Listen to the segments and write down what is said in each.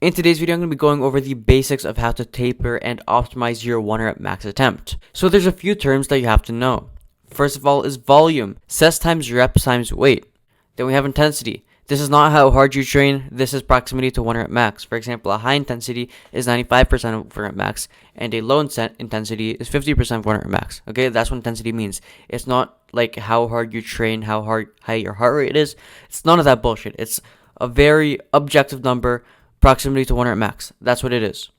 In today's video, I'm going to be going over the basics of how to taper and optimize your 1 rep max attempt. So there's a few terms that you have to know. First of all is volume, sets times reps times weight. Then we have intensity. This is not how hard you train, this is proximity to 1 rep max. For example, a high intensity is 95% of 1 rep max, and a low intensity is 50% of 1 rep max. Okay, that's what intensity means. It's not like how hard you train, how high your heart rate is. It's none of that bullshit. It's a very objective number, proximity to 1 rep max. That's what it is.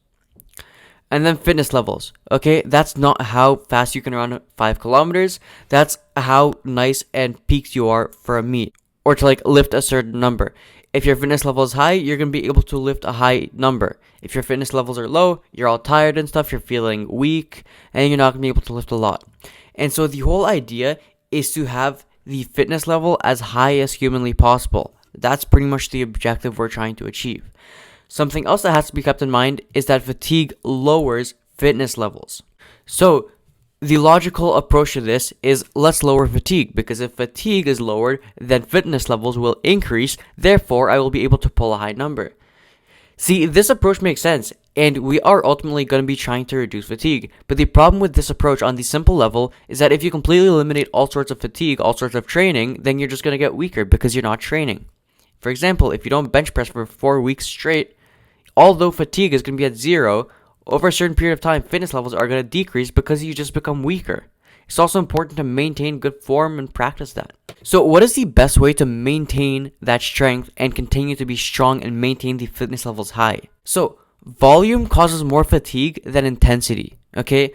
And then fitness levels. Okay, that's not how fast you can run 5 kilometers. That's how nice and peaked you are for a meet, or to like lift a certain number. If your fitness level is high, you're going to be able to lift a high number. If your fitness levels are low, you're all tired and stuff, you're feeling weak, and you're not going to be able to lift a lot. And so the whole idea is to have the fitness level as high as humanly possible. That's pretty much the objective we're trying to achieve. Something else that has to be kept in mind is that fatigue lowers fitness levels. So the logical approach to this is let's lower fatigue, because if fatigue is lowered, then fitness levels will increase. Therefore, I will be able to pull a high number. See, this approach makes sense, and we are ultimately going to be trying to reduce fatigue. But the problem with this approach on the simple level is that if you completely eliminate all sorts of fatigue, all sorts of training, then you're just going to get weaker because you're not training. For example, if you don't bench press for 4 weeks straight, although fatigue is going to be at 0, over a certain period of time, fitness levels are going to decrease because you just become weaker. It's also important to maintain good form and practice that. So what is the best way to maintain that strength and continue to be strong and maintain the fitness levels high? So volume causes more fatigue than intensity, okay?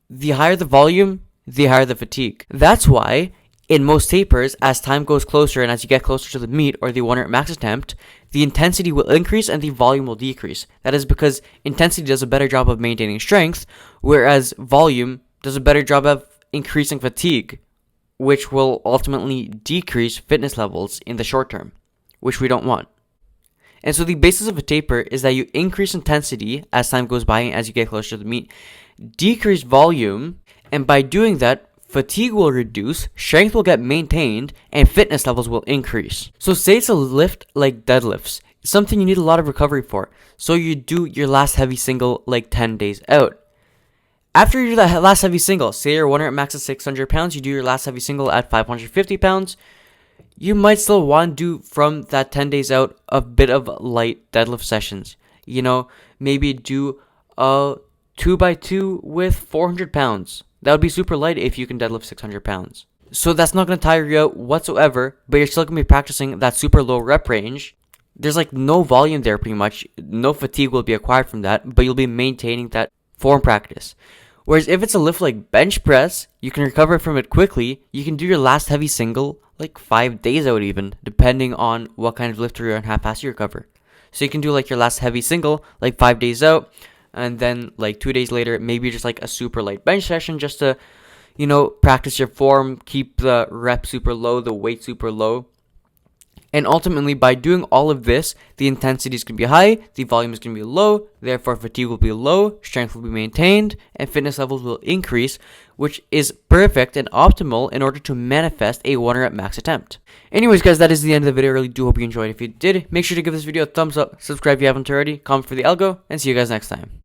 The higher the volume, the higher the fatigue. That's why in most tapers, as time goes closer and as you get closer to the meet or the 1 rep max attempt, the intensity will increase and the volume will decrease. That is because intensity does a better job of maintaining strength, whereas volume does a better job of increasing fatigue, which will ultimately decrease fitness levels in the short term, which we don't want. And so the basis of a taper is that you increase intensity as time goes by and as you get closer to the meet, decrease volume, and by doing that, fatigue will reduce, strength will get maintained, and fitness levels will increase. So say it's a lift like deadlifts. It's something you need a lot of recovery for. So you do your last heavy single like 10 days out. After you do that last heavy single, say your 1 rep max is 600 pounds, you do your last heavy single at 550 pounds, you might still want to do from that 10 days out a bit of light deadlift sessions. You know, maybe do a 2x2 with 400 pounds. That would be super light if you can deadlift 600 pounds. So that's not going to tire you out whatsoever, but you're still going to be practicing that super low rep range. There's like no volume there pretty much. No fatigue will be acquired from that, but you'll be maintaining that form practice. Whereas if it's a lift like bench press, you can recover from it quickly. You can do your last heavy single like 5 days out even, depending on what kind of lifter you're and how fast you recover. So you can do like your last heavy single like 5 days out, and then like 2 days later, maybe just like a super light bench session just to, you know, practice your form, keep the rep super low, the weight super low. And ultimately, by doing all of this, the intensity is going to be high, the volume is going to be low, therefore fatigue will be low, strength will be maintained, and fitness levels will increase, which is perfect and optimal in order to manifest a 1 rep max attempt. Anyways, guys, that is the end of the video. I really do hope you enjoyed. If you did, make sure to give this video a thumbs up, subscribe if you haven't already, comment for the algo, and see you guys next time.